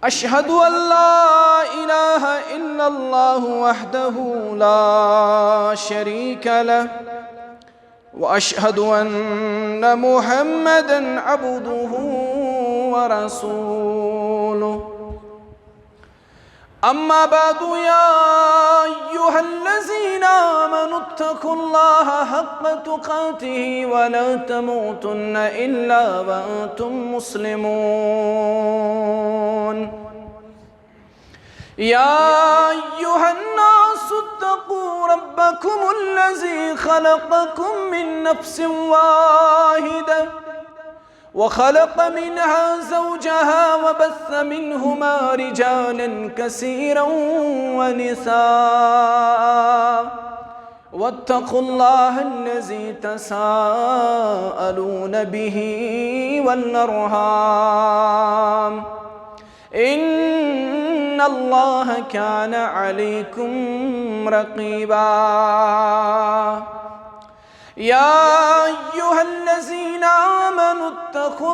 أشهد أن لا إله إلا الله وحده لا شريك له وأشهد أن محمدًا عبده ورسوله. أما بعد يا أيها الذين آمنوا اتقوا الله حق تقاته ولا تموتن إلا وأنتم مسلمون. يا أيها الناس اتقوا ربكم الذي خلقكم من نفس واحدة وخلق منها زوجها وبث منهما رجالا كثيرا ونساء واتقوا الله الذي تساءلون به والأرحام إن الله كان عليكم رقيبا. يا أيها الذين آمنوا اتقوا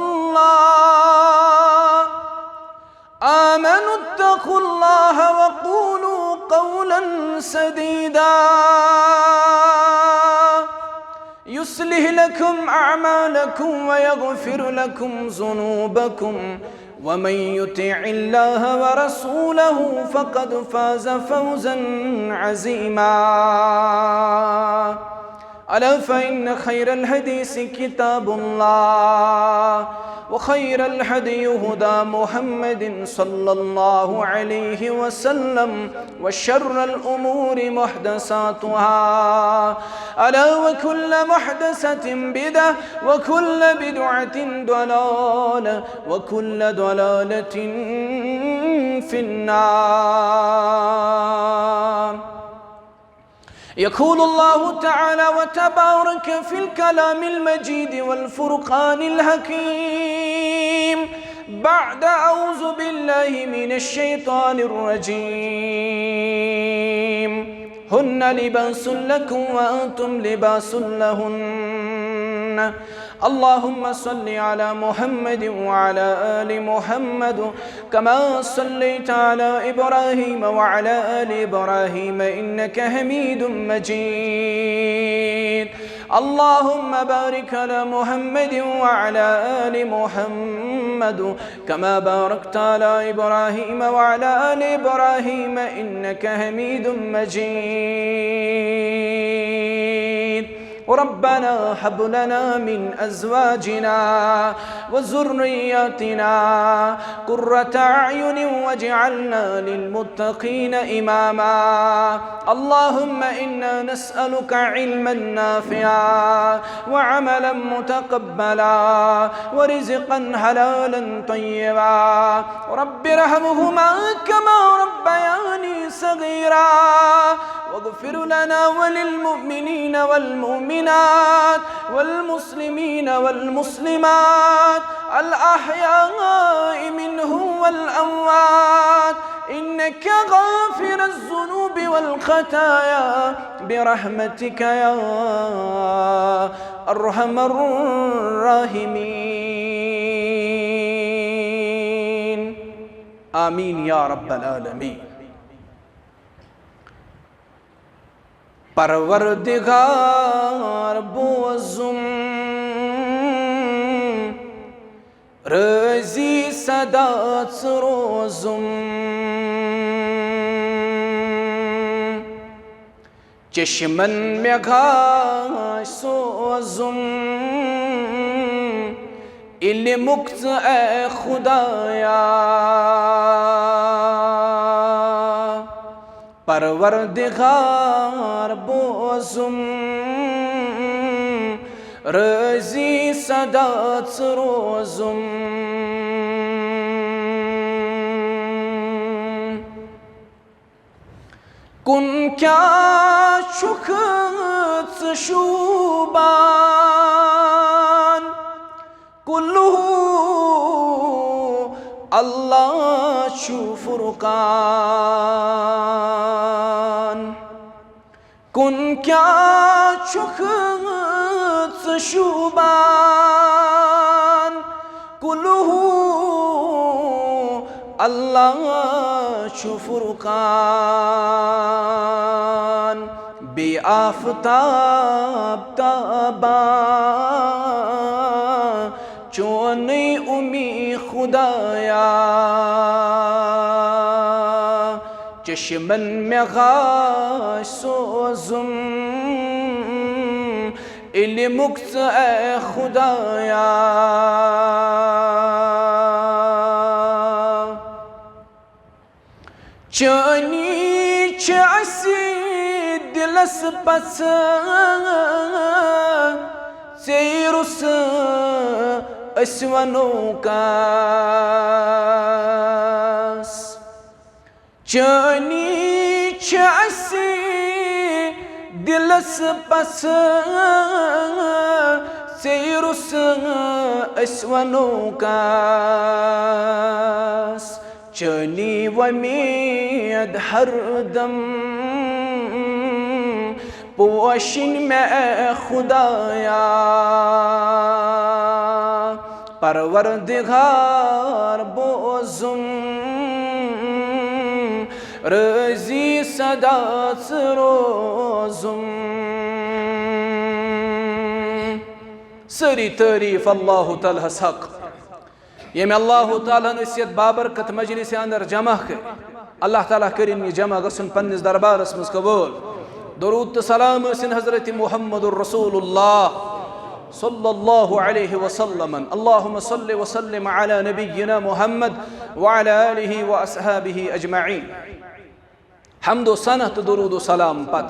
الله وقولوا قولا سديدا يصلح لكم أعمالكم ويغفر لكم ذنوبكم ومن يطع الله ورسوله فقد فاز فوزا عظيما. ألا فإن خير الحديث كتاب الله وخير الهدي هدى محمد صلى الله عليه وسلم وشر الأمور محدثاتها ألا وكل محدثة بدعة وكل بدعة ضلالة وكل ضلالة في النار. يقول الله تعالى وتبارك في الكلام المجيد والفرقان الحكيم بعد أعوذ بالله من الشيطان الرجيم هن لباس لكم وأنتم لباس لهن. اللهم صل على محمد وعلى آل محمد كما صليت على إبراهيم وعلى آل إبراهيم إنك حميد مجيد. اللهم بارك على محمد وعلى آل محمد كما باركت على إبراهيم وعلى آل إبراهيم إنك حميد مجيد. ربنا هب لنا من أزواجنا وذرياتنا قرة أعين واجعلنا للمتقين إماما. اللهم إنا نسألك علما نافعا وعملا متقبلا ورزقا حلالا طيبا. رب ارحمهما كما ربياني صغيرا واغفر لنا وللمؤمنين والمؤمنات والمسلمين والمسلمات الأحياء منهم والأموات إنك غافر الذنوب والخطايا برحمتك يا أرحم الراحمين. آمين يا رب العالمين. Parvardigar bozum Rızi sadat rozum Çeşmen megaş sozum İli mukt-e Khudaya Parvardigar bozum Rızi sadat rozum Kun kya çukut şuban Kulluhu Allah şu furkan Kun kya çukut şuban Kulluhu अल्लाह छु फुरकान बे आफताब ताबा चोने उमी खुदाया चश्मन में गाश सोजुम इल्मुक्स ए खुदाया चनी चासी दिलस पस सेरुस अस्वनो कास चनी चासी दिलस पस सेरुस अस्वनो कास चनी वमीद हरदम पोशिन में खुदाया परवरदिगार बोजुम रजी सदा रोजुम सरी तारीफ अल्लाह ताला हक ये में अल्लाह ताला नसीहत बाबरकत मजलिस अंदर जमा कर अल्लाह ताला करीन ये जमा गसन पन्निस दरबारस मस कबूल दरूद सलाम सिन हजरत मुहम्मदुर रसूलुल्लाह सल्लल्लाहु अलैहि वसल्लम अल्लाहुम्मा सल्लि व सल्लिम अला नबिय्यिना मुहम्मद व अला आलिहि व अस्हाबिहि अजमईन हम्द व सना तो दरूद सलाम पत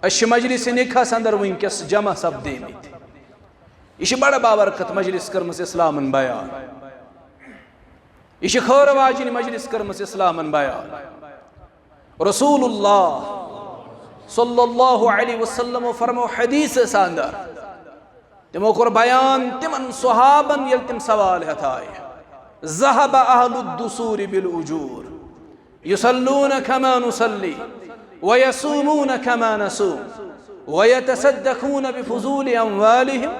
अश मजलिस निखास अंदर वंकस जमा सपदेमित यह बड़ बाबरकत मजलिस कर्मस इस्लामन बयान यह खैर वाजिन मजलिस कर्मस इस्लामन बयान रसूलुल्लाह सल्लल्लाहु अलैहि वसल्लम फरमो हदीस अंदर तिमो कोर बयान तिमन सुहाबन यल तिम सवाल हथाय ज़हब अहलुद दुसूर बिल उजूर युसल्लून कमा नुसल्ली व यसूमून कमा नसूम व यतसद्दकून बिफुजूल अमवालिहिम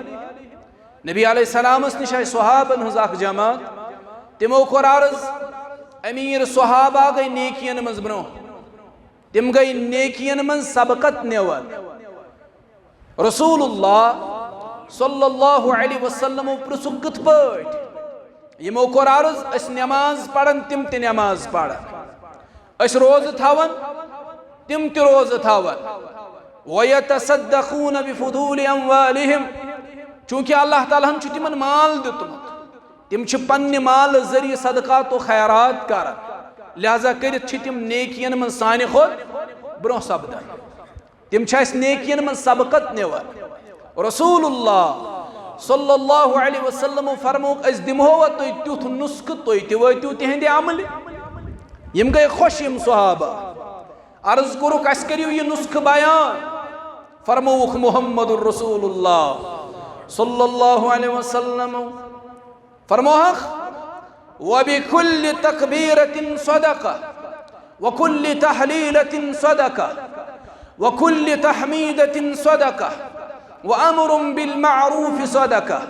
नबी अलैहिस्सलाम निश सुहाबन हज जमात तिमो कोर अर्ज अमीर सुहाबा गई नेकियन मज ब्रो तिम गई नेकियन मन सबकत नेवल रसूलुल्लाह सल्लल्लाहु अलैहि वसल्लम प्रसु कथ पट यमो कोर अर्ज अस नमाज पढ़न तिम ते नमाज पढ़न अस रोज थावन तिम ते रोज थावन व यतसद्दकून बिफुदूल अमवालिहिम चूंकि अल्लाह ताला छु तिमन माल दितुमत तिम छु पन्ने माल जरिए सदकात व खैरात करन लिहाजा कर तिम नेकियन मन सानि खुद ब्रो सपदन तिम नेकियन मन सबकत नेवन रसूलुल्लाह सल्लल्लाहु अलैहि वसल्लम फरमोक अस दिमो तुय तुथ नुस्ख तुय ते वतु तिहंदे अमल यम गए खुश यम सहाबा अर्ज करुक अस करियो ये नुस्ख बयान फरमोक मुहम्मदुर रसूलुल्लाह सल्लल्लाहु अलैहि वसल्लम फरमोक वबिकुल्लि तकबीरतिन सदका वकुल्लि तहलीलतिन सदका वकुल्लि तहमीदतिन सदका वअम्रुन बिल मारूफ सदका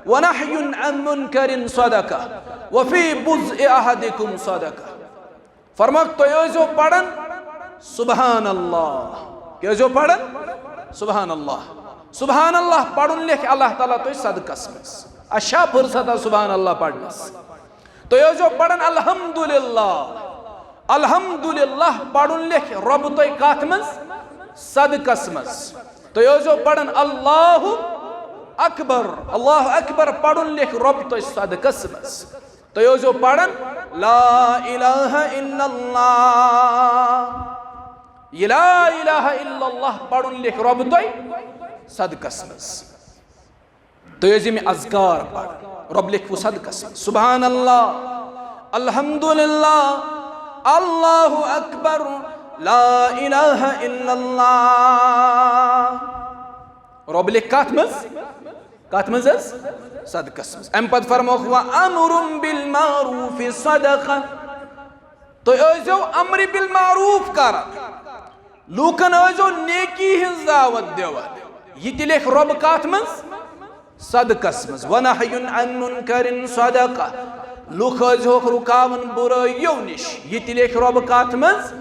वनहयुन अन मुनकरिन सदका वफी बुज़्इ अहदिकुम सदका फरमाक तो जो पढ़न सुभान अल्लाह क्या जो पढ़न सुभान अल्लाह पढ़ुन लेख अल्लाह ताला तो सदकस मस अच्छा फुर्सत सुभान अल्लाह पढ़नस तो ये जो पढ़न अल्हम्दुलिल्लाह पढ़ुन लेख रब तो काथ मस सदकस मस तो ये जो पढ़न अल्लाहु अकबर पढ़ुन लेख रब तो सदकस मस तो ये जो पढ़न ला इलाहा इल्लल्लाह पढ़ुन लेख रब तो सदकस मस तो ये जिम्मे अज़कार पढ़ रब लेख वो सदकस सुभान अल्लाह अल्हम्दुलिल्लाह अल्लाहु अकबर ला इलाहा इल्लल्लाह रब लेख काथ मज सदकस मज अम पद फरमोख व अम्रुन बिल मारूफ सदका तो जो अम्र बिल मारूफ कर लूकन जो नेकी हिंज दावत देवन ये लेख रब काथ मज सदकस मज व नहयुन अन मुनकरिन सदका लुख होक रुकावन बुराइयों निश ये लेख रब कत मज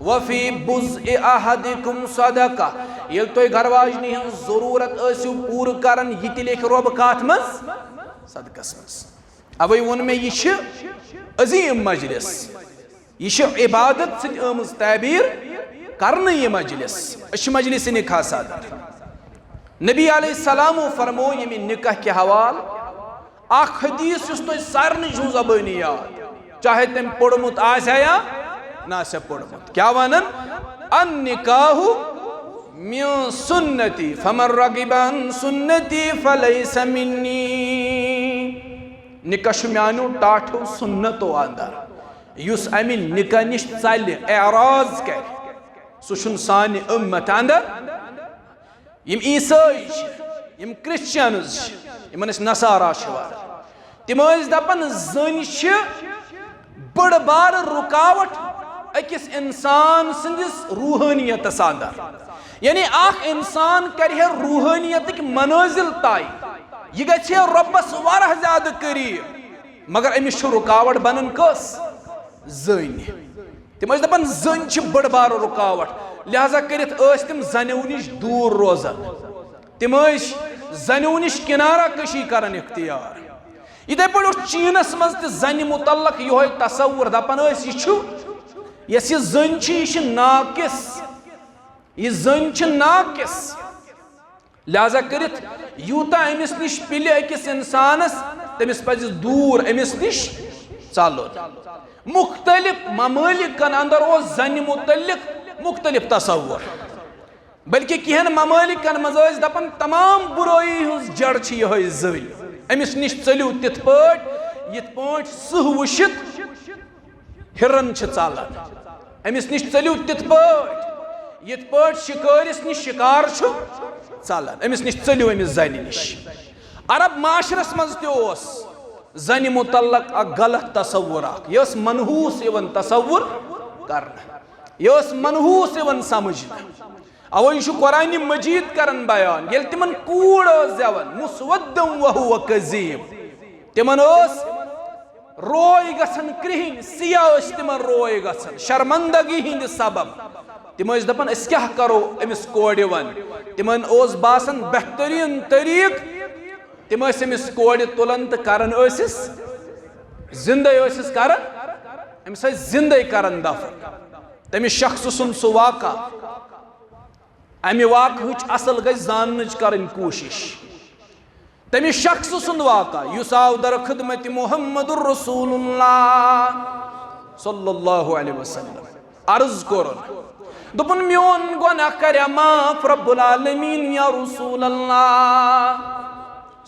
वफी बुज अहदिकुम सदका ये तुम घरवाजनी जरूरत पूर कर ये लेख रब कत मज सदकस मज अवे वोन मे यह अजीम मजलिस यह इबादत सज तबीर करने ये मजलिस मजलिस निकाह सदर नबी अलैहिस्सलाम फरमो यमि निकाह के हवाल अख हदीस तुम सारे जबानी याद चाहे तम पोड़मुत या ना पोड़मुत क्या वनन अन निकाहु मिन सुन्नती फमन रगिब अन सुन्नती फलैस मिन्नी निकाह म्यानो टाठो सुन्नतो अंदर युस अमि निकाह निश चल एराज कर सह सानि उम्मत अंदर यम ईसाई यम क्रिश्चियंस यमन नसारा तम दपान जन बड़ बार रुकावट अकिस इंसान सिंदिस रूहानियतस अंदर यानी अख इंसान कर रूहानियत मनाजिल तय यह ग रब्बस वाराह ज्यादा करीब मगर अमिस रुकावट बनन कस जन तम दपान जन बड़ बार रुकावट लिहाजा कर तम जनो नश दूर रोजान तम जनो नश किनारा कशी कर इख्तियार इथे पे चीनस मज जन मुतल्लक यह तसवुर दपान यह जन नाकिस यह जन नाकिस लिहाजा कर यूता अमिस नश पिल अकिस इंसानस तमिस पज दूर अमिस नश चलो मुख्तलिफ ममालिकन अंदर जन मुतल्लिक मुख्तलिफ तसवुर बल्कि कहन ममालिकन मज दपान तमाम बुराई हज जड़ यह जल अमिस नश चलो तिथ सह वुशित हिरन चालान अमिस नश चलो तिथ शिकारिस नश शिकार चालान अमिस नश चलो अमिस जन नश अरब माशरस मज जन मुतल्लक गलत तसवुर यह मनहूस तसवुर कर यह मनहूस समझ अवे कुरान मजीद करन बयान ये तिमन कूड़ जवन मुसवद्दम वहुव कज़ीम तिमन रोय गसन क्रिहिन सिया तिमन रोय गसन शर्मंदगी हिंद सबब तिम दपान अस क्या करो अमिस कोड़ वन तिमन बासन बेहतरीन तरीक तिम अमिस कोड़ तुलन तो करन जिंदे करन अमिस जिंदे करन दफन तमिस शख्स सुन सह वाक़ा अमि वाक़ असल गई जान करन कोशिश तमिस शख्स सुन वाक़ा युस आव दर खिदमत मुहम्मदुर रसूलुल्लाह सल्लल्लाहु अलैहि वसल्लम अर्ज कोरन दुपन मियोन गुनाह कर माफ रब्बुल आलमीन या रसूलल्लाह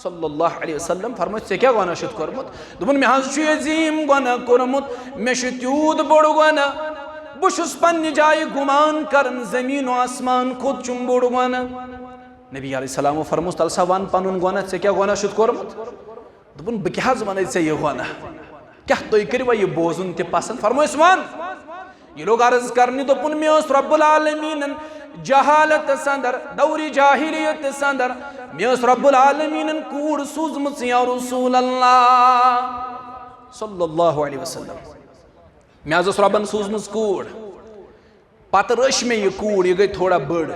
सल्लल्लाहु अलैहि वसल्लम फरमाय से क्या गुनाह शुद करमुत दुपन मे हज अजीम गुनाह करमुत मे त्यूत बड़ गुनाह बुशुस पन्ने जाय गुमान करन जमीन आसमान खुद चुम बड़ गुनाह नबी अलैहिस्सलाम फरमोस तल सा वन पनुन गुनाह से क्या गुनाह शुद करमुत दुपन बह क्या वन से यह गुनाह क्या तुम करिवा यह बोजुन ते पसंद फरमोस वन ये लोग अर्ज करने दोपुन मे रब्बुल आलमीन जहालत संदर दौरी जाहिलियत संदर मे रब्बुल आलमीन कूड़ सूजमुत या रसूल अल्लाह सल्लल्लाहु अलैहि वसल्लम मे रबन सूजमुत कूड़ पत रश मे यह कूड़ यह गई थोड़ा बड़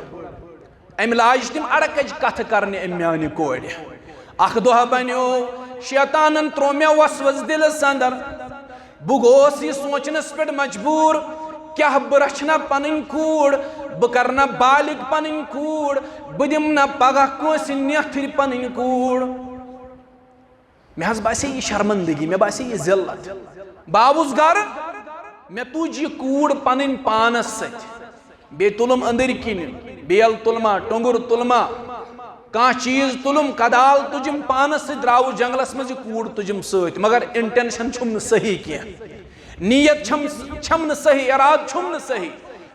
अम लाज तम अड़कज कथ करने म्यान कोड़ अख दह बनो शैतानन त्रो मे वसवस दिलस अंदर बह गोस यह सोचनस पे मजबूर क्या बह रचना पन कूड़ बह करना बालिग पन कूड़ बह दिमना पगह कंस नथर पन कूड़ मे बासे यह शर्मंदगी मे बासे यह जिल्लत बावुस गर मे तुज यह कूड़ पन पानस सत बे तुलम अंदर किन बेल तुलमा टोंगुर तुलमा कह चीज तुलम कदाल तुजिम पानस सत द्राव जंगलस मज कूड़ तुजिम सत मगर इंटेंशन छुम सही कह नीयत छम न सही इराद छुम न सही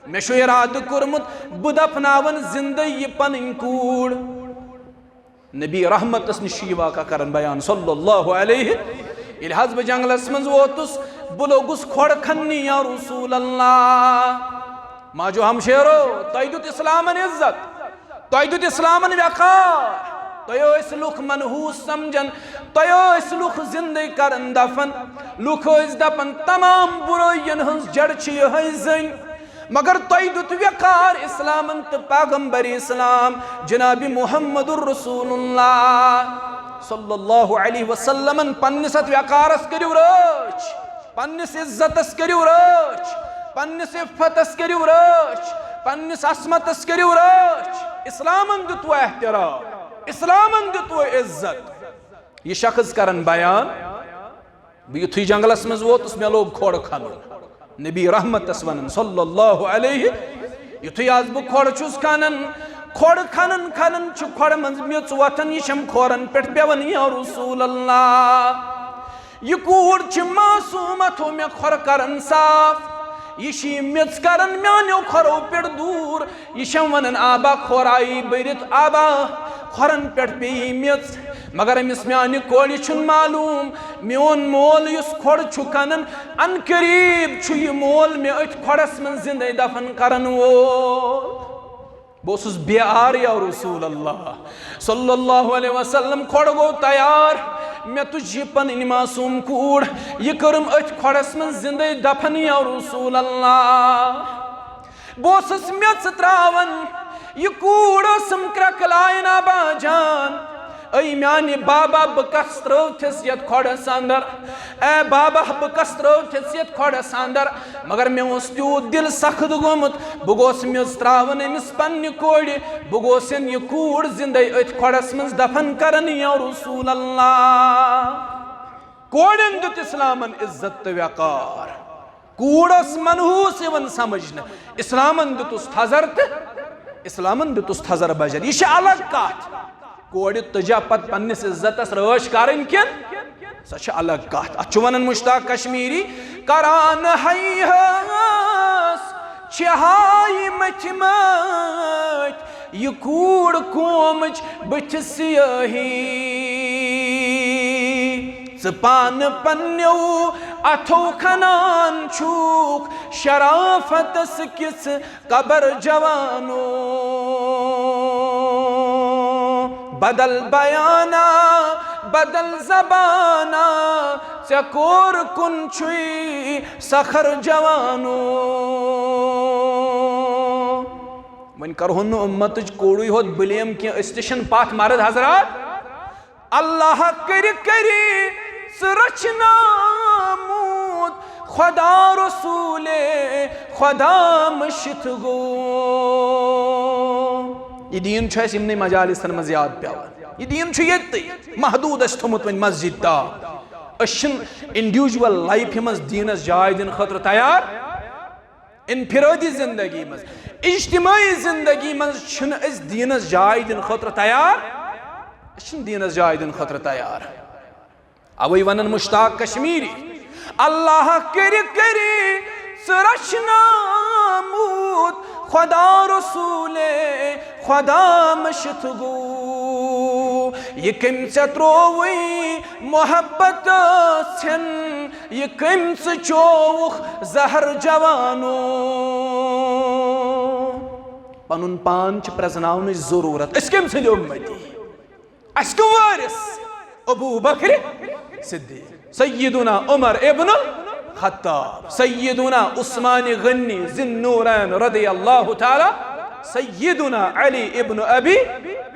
मे इराद कोरमुत बह दफनावन जिंदे यह पन कूड़ नबी रहमतस निश वाक़ा करन बयान सल्लल्लाहु अलैहि ये हज बह जंगलस मज वोतुस बह लोगुस खोड़ खन्नी या रसूल अल्लाह माजो हमशेरो तुह दुत इस्लामन इज्जत तुह दुत इस्लामन वक़ार तुस लुख मनहूस समझन, तुस लुख जिंदगी करन दफन, लुख दपन तमाम बुराइयन हंस जड़ यह जन, मगर तुह दुत व्यकार इस्लामन तो पैगंबर इस्लाम जनाबी मुहम्मदुर रसूलुल्लाह सल्लल्लाहु अलैहि वसल्लम पन्निस व्यकारस करियो रच, पन्निस इज्जतस करियो रच, पन्निस इफ्फतस करियो रच, पन्निस असमतस करियो रच। इस्लामन दितु एहतराम, इस्लामन दितु इज्जत। यह शख्स करन बयान, युथु जंगलस मज वोतुस मे लोग खोड़ खन, नबी रहमतस वनन सल्लल्लाहु अलैहि, युथु आज बह खोड़ छुस खनन, खोड़ खनन खनन छु खोड़ मंज मेच वथन यम खोरन पे पेवन या रसूल अल्लाह। यह कूड़ छ मासूम अथो मे खोर करन साफ, यह मेच करन म्यानो खोरो पे दूर, यम वनन आबा खोराई बरित आबा खोरन पे पे मेच, मगर अमिस म्यान कोड़ छुन मालूम मोन मोल युस खोड़ छु कनन अन करीब छु यह मोल मे अथ खोड़स मन जिंदगी दफन करन वोल। बोसुस बेआर या रसूल अल्लाह सल्लल्लाहु अलैहि वसल्लम, खोड़ गो तैयार, मे तुझ पन मासूम कूड़ यह करम अथ खोड़स मन जिंदगी दफन या रसूल अल्लाह। बोसुस मेच त्रावन यह कूड़ सम क्रकलायन आबा जान, ऐ म्यानि बाबा बह कस त्रोथिस यत खोड़स अंदर, ए बाबा बह कस त्रोथिस यत खोड़स अंदर, मगर मे उस त्यूत दिल सख्त गोमुत, बह गोस मेज त्रावन अमिस पन्नि कोड़, बह गोसन यह कूड़ जिंदगी अथ खोड़स मज दफन करन या रसूल अल्लाह। कोड़न दुत इस्लामन इज्जत तो व्याकार, कूड़स मनहूस यवन समझन, इस्लामन दुतुस थजर तो इस्लामन दुतुस थजर बजर। यह अलग कथ, कोड़ तुजा पत पन्निस इज्जतस रश करन किन सह अलग कथ। अत वन मुश्ताक कश्मीरी, करान हस छहाई मथ मत यह कूड़ कोमच बथ सियाही, पान पन्यो अथो खनान छूक शराफतस किस कबर जवानो, बदल बयाना बदल जबाना चकोर कुन छुई सखर जवानो। वन करहुन उम्मत कोड़ुई होत ब्लेम कि स्टेशन पाथ मर्द हजरात, अल्लाह करी रचनामूद खुदा रसूले खुदा मशित गो। यह दीन इमन मजालिसन मज याद पेवान, यह दीन ये महदूद थोमुत वन मस्जिद ताब, इंडिविजुअल लाइफ मज दीनस जाय दिन खतर तैयार, इनफिरादी जिंदगी मज इज्तिमाई जिंदगी मज दीनस जाय दिन खतर तैयार, दीनस जाय दिन खतर तैयार। अवै वनन मुश्ताक कश्मीरी, अल्लाह करी रचनामूद खुदा रसूले खुदा मशित गो। यह कम त्रोवई मोहब्बत छन, यह कम चोवुख जहर जवानो। पनुन पान प्रजनावन जरूरत, अस कम सद उम्मती, अस कम वारिस अबू बकर सिद्दीक, सय्यदुना उमर इब्न खत्ताब, सय्यदुना उस्मान गन्नी जिन्नूरैन रदियल्लाहु ताला, सय्यदुना अली इब्न अबी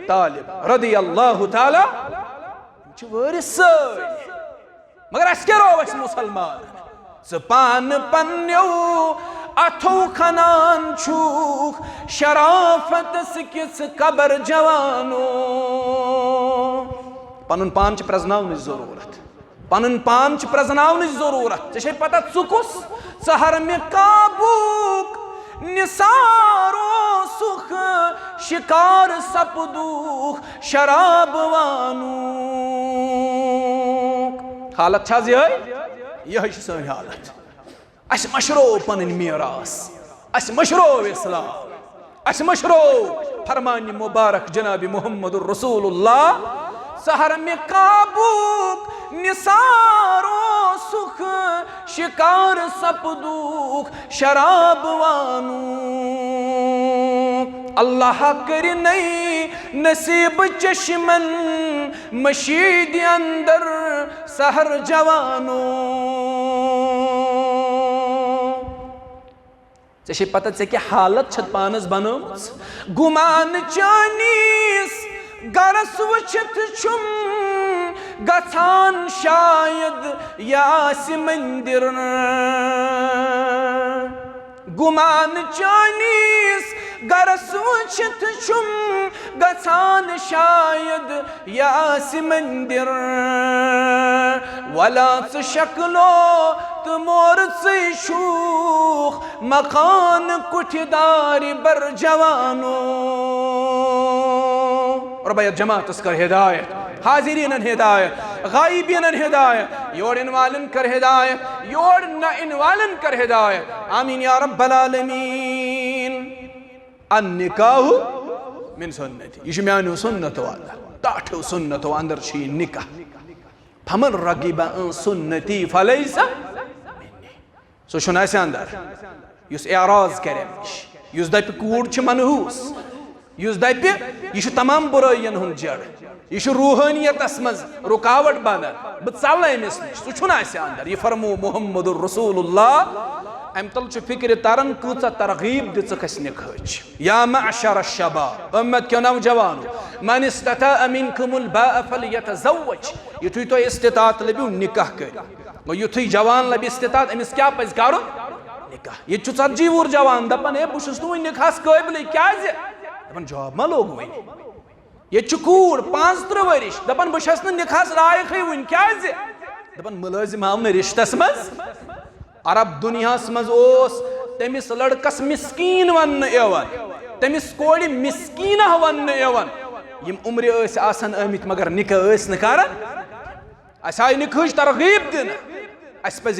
तालिब रदियल्लाहु ताला वारिस, मगर अस करो अस मुसलमान पान पन्यो अथो खनान छूक शराफत किस कबर जवानो। पनुन पान प्रजनावन जरूरत, पनुन पान प्रजनावन जरूरत। ऐ पता चुकुस सहर में काबूक निसारो सुख शिकार सपदूख शराब वानू। हालत छाज यह सन हालत। अस मशरो पन मीरास, अस मशरो इस्लाम, अस मशरो फरमान मुबारक जनाबी मुहम्मदुर रसूलुल्लाह। सहर में काबूक निसारो सुख शिकार सपदूख शराब वानू। अल्लाह कर नई नसीब चश्मन मशीद अंदर सहर जवानो। चे पता चे क्या हालत छत पानस बनो गुमान चानीस गरस वचित छुम गथान शायद यास मंदिर। गुमान चानीस गरस वचित छुम गथान शायद यास मंदिर। वला शक्लो तो मोर से शूख मकान कुठदारी बर जवानो। और भाई जमात कर हिदायत हाजिरीन हिदायत गायबीन हिदायत योर इन वालन कर हिदायत योर न इन वालन कर हिदायत आमीन या रब्बल आलमीन। अन निकाहु मिन सुन्नती यह म्यानो सुन्नत वाला ताठो सुन्नत अंदर छी निकाह। फमन रगिबा सुन्नती फलैसा सो छुन अस अंदर युस एराज करे युस दप कूड़ छ मनहूस युस दप यह तमाम बुराइयन हुंद जड़ यह रूहानियतस मज रुकावट बनन बह चल अमिस नश सह छुन अस अंदर। यह फरमो मुहम्मदुर रसूलुल्लाह अम तल फिक्र तरन कूचा तरगीब दिख निकाह। या मअशर शबाब उम्मत के नौजवानो मन इस्तताअ मिनकुमुल बाअ फलयतज़व्वज युथुय तो इस्तिताअत लबियो निकाह कर युथुय जवान लबि इस्तिताअत अमिस क्या पज करो निकाह। ये 40 वुर जवान दपन ए बुशस नु निकाहस काबिल क्या दपन जवाब मा लोग वन ये कूड़ 35 वरिश दपन बुशस न निकाहस लायक वन क्या दपन मुलाजिम आव न रिश्तस मज। अरब दुनिया मज तमिस लड़कस मिस्कीन वन तमिस कोड़ मिस्कीन वन यम उम्र आसन आमित मगर निकाह कर अस आय निकाह तरगीब दिन अस पज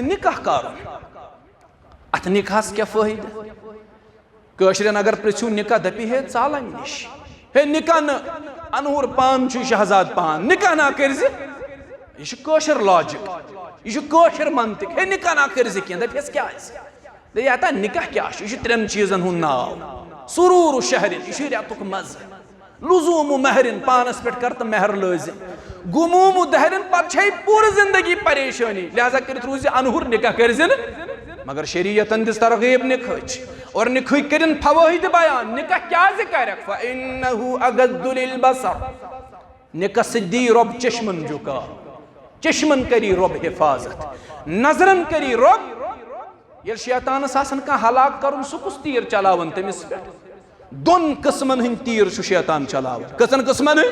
निकाह कर। अत निकाहस क्या फायदा कशरन अगर पृछू निकाह दपी है चाल निश हे निकाह न अनहुर पान शहजाद पान निकाह ना कर यह लॉजिक यह कशर मंतिक हे निकाह ना कर दपस क्या दता निकाह क्या यह 3 चीजन हुंद नाव सुरूर शहरिन यह रेतुक मज लुजूम महरिन पानस पे कर तो महर लाजिम गुमूम दहरिन पे पूरी जिंदगी परेशानी लिहाजा कर रूज अनहुर निकाह कर मगर शरीयतन दिस तरगीब निकाह और निकाह कर फवाइद बयान निकाह क्या कर फइन्नहु अगद्दु लिल बसर निकाह सिद्दी रब चश्मन झुका चश्मन करी रब हिफाजत नजरन करी रब ये शैतानस आसन का हलाक कर सह तीर चलावन तमिस पे 2 किस्मन हंद तीर शैतान चलावन कसन किस्मन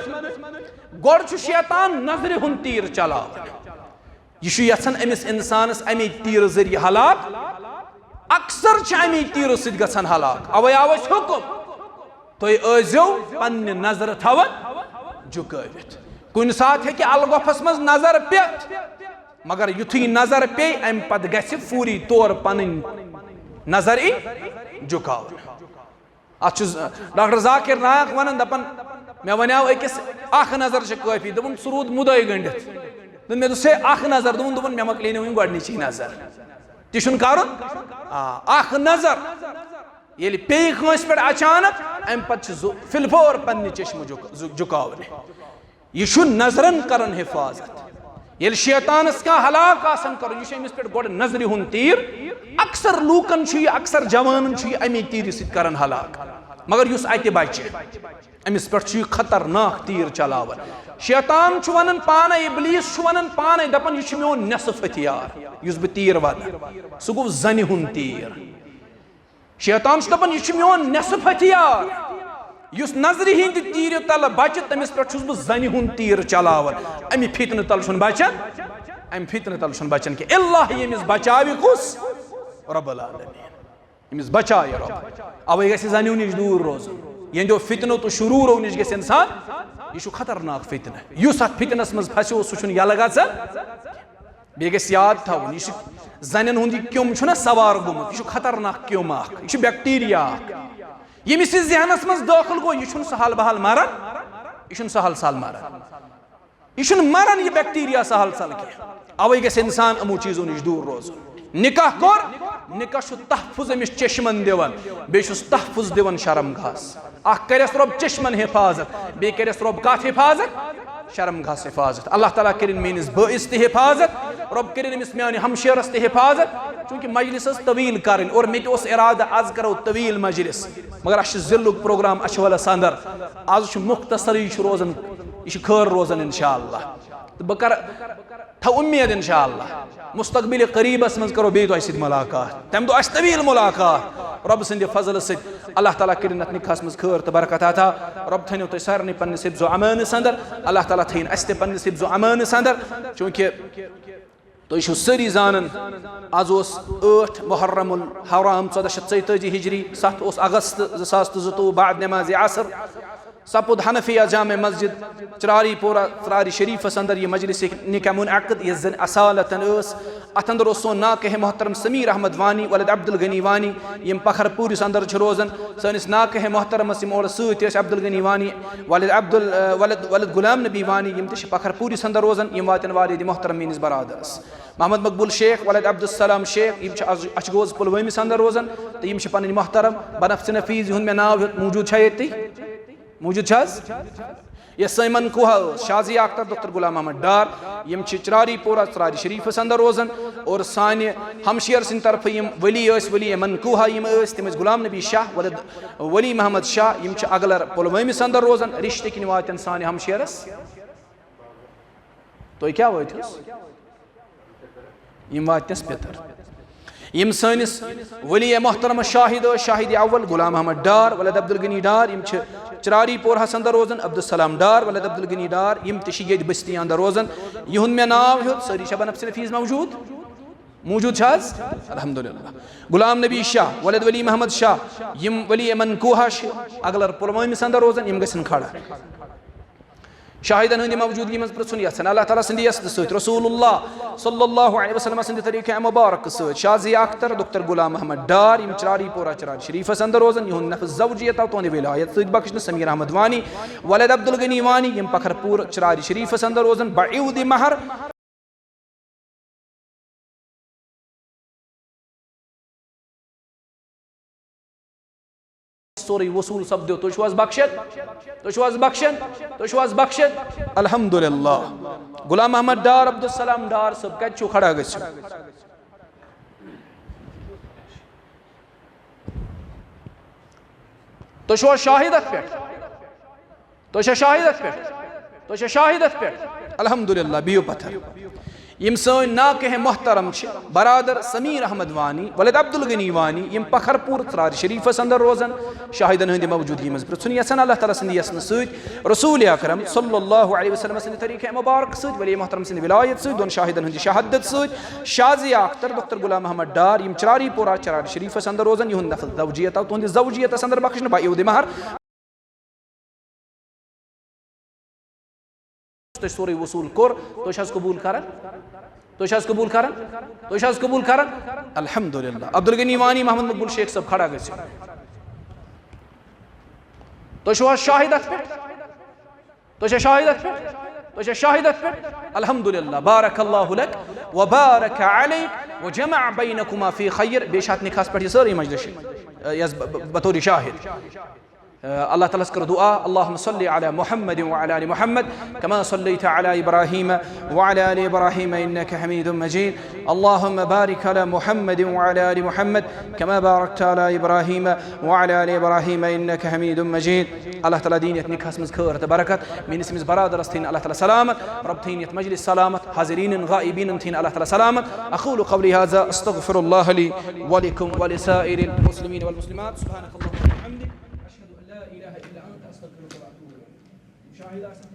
गोड़ शैतान नजर हुंद तीर चलावन यह यछन अमिस इंसानस अमे तीर जरिए हलाक अक्सर अमे तीर सत गछन हलाक अवै आव हुकुम तुम आजो पन्ने नजर थवन झुकावित कुन साथ है कि अलगोफस मज नजर पे मगर युथुय नजर पे अम पत गछ पूरी तौर पन नजर झुकाव। अत डॉक्टर जाकिर नायक वन दपन मे वनाव अकिस अख नजर काफी दोपन सह रूद मुदय गंडित मे दुस अख नजर दोपन मे मकले वन गोडनिची नजर तुन कर अख नजर ये पे कंस पे अचानक अम पत फिलफोर पन्ने चश्म झुकावन यह नजरन करन हिफाजत ये शैतानस का हलाक आसन कर अमिस पे गोड़ नजर हुंद तीर अक्सर लूकन अक्सर जवान अमे तीर सत करन हलाक मगर युस अत बचे अमिस पे खतरनाक तीर चलावन शैतान वन पान इबलीस वन पान दपन यह मोन नेसफ हथियार युस बह तीर वन सह गो जन हुंद तीर शैतान दपन यह मोन नेसफ हथियार युस नजर हिंद तीर तल बच तमिस पे बह जन हुंद तीर चलावन अमि फितन तल बचन अमि फितन तल बचन कि अल्लाह यमिस बचाव कुस रब्बुल आलमीन यमिस बचाय रब अवै गछ जनियों निश दूर रोज यंदो फितनो तो शुरूरो निश गछ इंसान यह खतरनाक फितन युस अत फितनस मज फसो सह यल गछन बे गछ याद थवन यह जन हुंद क्योम सवार गोमुत यह खतरनाक क्योम यह बैक्टीरिया यमिस जहनस मज दाखिल गो यह सहल बहल मरन यह सहल सहल मरन यह मरन यह बैक्टीरिया सहल सहल कह अवै गछ इंसान अमो चीजों निश दूर रोज निकाह कर निकाह तहफुज अमिस चश्मन दिवन बेस तहफुज दिवन शर्म घास करस रब चश्मन हिफाजत बे करस रब कत हिफाजत शर्म घास हिफाजत अल्लाह ताला करिन मेनिस बइस ते हिफाजत रब करिन अमिस म्यानि हमशेरस ते हिफाजत चूंकि मजलिस तवील करें और मे ते इरादा आज करो तवील मजलिस मगर अश जिल्लुक प्रोग्राम अश वलस अंदर आज मुख्तसर रोजन यह खैर रोजन इंशाअल्लाह तो बह कर थो उम्मीद इंशाअल्लाह मुस्तकबिल करीबस मज करो बेय तुह मुलाकात तम दो तवील मुलाकात रब सद फजल सत अल्लाह ताला करिन अत निकाहस मज खैर तो बरकत अता रब थो तुम सारे पन्निस हिफ्ज़ो अमानस अंदर अल्लाह ताला थन अस ते पन्निस हिफ्ज़ो अमानस अंदर चूंकि तुम सारी जानन आज 8 मुहर्रमुल हराम 1443 हिजरी 7 अगस्त 2022 बाद नमाज असर सपुद हनफिया जामे मस्जिद चरारी पोरा चरारी शरीफस अंदर यह मजलिस निकाह मुनअक़द यह जन असालतन अत अंदर सोन नाकह मोहतरम समीर अहमद वानी वलद अब्दुल गनी वानी यम पखरपूरिस अंदर रोजान सनिस नाकह मोहतरमस यम और सत अब्दुल गनी वानी वलद अब्दुल वलद गुलाम नबी वानी यम तश पखरपूरिस अंदर रोजान यम वातन वालिद मोहतरम मीनिस बरादरस मोहम्मद मकबूल शेख वलद अब्दुलसलाम शेख यम अशगोज पुलवामिस अंदर रोजान तो यम पन मोहतरम बनफ्स नफीज मे नाव मौजूद ये मौजूद यह सैमन कुहा शाजी अख्तर डॉक्टर गुलाम अहमद डार यम चरारी पोरा चरारी शरीफस अंदर रोजान और साने हमशेर सिंद तरफ यम वली मनकुहा यम तम गुलाम नबी शाह वलद वली महमद शाह यम अगलर पुलवामिस अंदर रोजान रिश्ते किन वातन साने हमशेरस तो क्या वातस यम वातस पितर यम सनिस वली मोहतरम शाहिद शाहिद अव्वल गुलाम अहमद डार वलद अब्दुल गनी डार यम चरारी पोरहस अंदर रोजान अब्दुलसलाम डार वलद अब्दुल गनी डार यम तश बस्ती अंदर रोजान युन मे नाव हेत सारी शबन नफीज मौजूद अल्हम्दुलिल्लाह गुलाम नबी शाह वलद वली महमद शाह यम वली मनकुहा अगलर पुलवामिस अंदर रोजान यम गसन खड़ा शाहिदन हंद मौजूदगी मज पृछुन यन अल्लाह ताला सद यस सत रसूलुल्लाह सल्लल्लाहु अलैहि वसल्लम सद तरीक़े मुबारक सत शाजी अख्तर डॉक्टर गुलाम अहमद डार यम चरारी पोरा चरारी शरीफस अंदर रोजान युन नफ्स ज़ौजियत तुंद विलायत सत बख्शन समीर अहमद वानी वलद अब्दुल गनी वानी यम पखरपुर चरारी शरीफस अंदर रोजान बऊद महर सोरी वसूल सपदो तुझ बख्शत अल्हम्दुलिल्लाह गुलाम अहमद डार अब्दुलसलाम डार सब कत खड़ा गो तुझ शाहिदत पे अल्हम्दुलिल्लाह बियो पत्थर यम सन नाकह मोहतरम बरादर समीर अहमद वानी वलद अब्दुल गनी वानी यम पखरपुर चरारी शरीफस अंदर रोजान शाहिदन हंद मौजूदगी मज पृछुन यसन अल्लाह ताला सद यसन सत रसूल अकरम सल्लल्लाहु अलैहि वसल्लम सद तरीक़े मुबारक सत वली मोहतरम सद विलायत सत दोन शाहिदन हंद शहादत सत शाजी अख्तर डॉक्टर गुलाम अहमद डार यम चरारी पोरा चरारी शरीफस अंदर रोजान युन नफल ज़ौजियत तुंद ज़ौजियत अंदर बख्शन बऊद महर सोरे वसूल कोर तो कबूल कर अल्हम्दुलिल्लाह अब्दुल गनी वानी मोहम्मद मकबूल शेख सब खड़ा गए तो शाहिदत पे अल्हम्दुलिल्लाह बारकल्लाहु लक व बारक अलैक व जमा बैनकुमा फी खैर बेशात निखास पर सारी मजलिस बतौर शाहिद अल्लाह ताला कर दुआ अल्लाहुम्मा सल्लि अला मुहम्मद व अला आलि मुहम्मद कमा सल्लैता अला इब्राहीम व अला आलि इब्राहीम इन्नका हमीदुम मजीद अल्लाहुम्मा बारिक अला मुहम्मद व अला आलि मुहम्मद कमा बारकता अला इब्राहीम व अला आलि इब्राहीम इन्नका हमीदुम मजीद अल्लाह ताला दीनियत निखास मज खैर त बरकत मिनिस मिस बरादर अस्तिन अल्लाह ताला सलामत रब थीनियत मजलिस सलामत हाजिरीन गाइबीन थीन अल्लाह ताला सलामत अक़ूलु क़ौली हाज़ा अस्तग़फिरुल्लाह लि व लकुम व लिसाइरिल मुस्लिमीन वल मुस्लिमात सुब्हानकल्लाहुम्मा व बिहम्दिक अशहदु अन ला इलाहा इल्ला अंत अस्तग़फिरुका व अतूबु इलैक।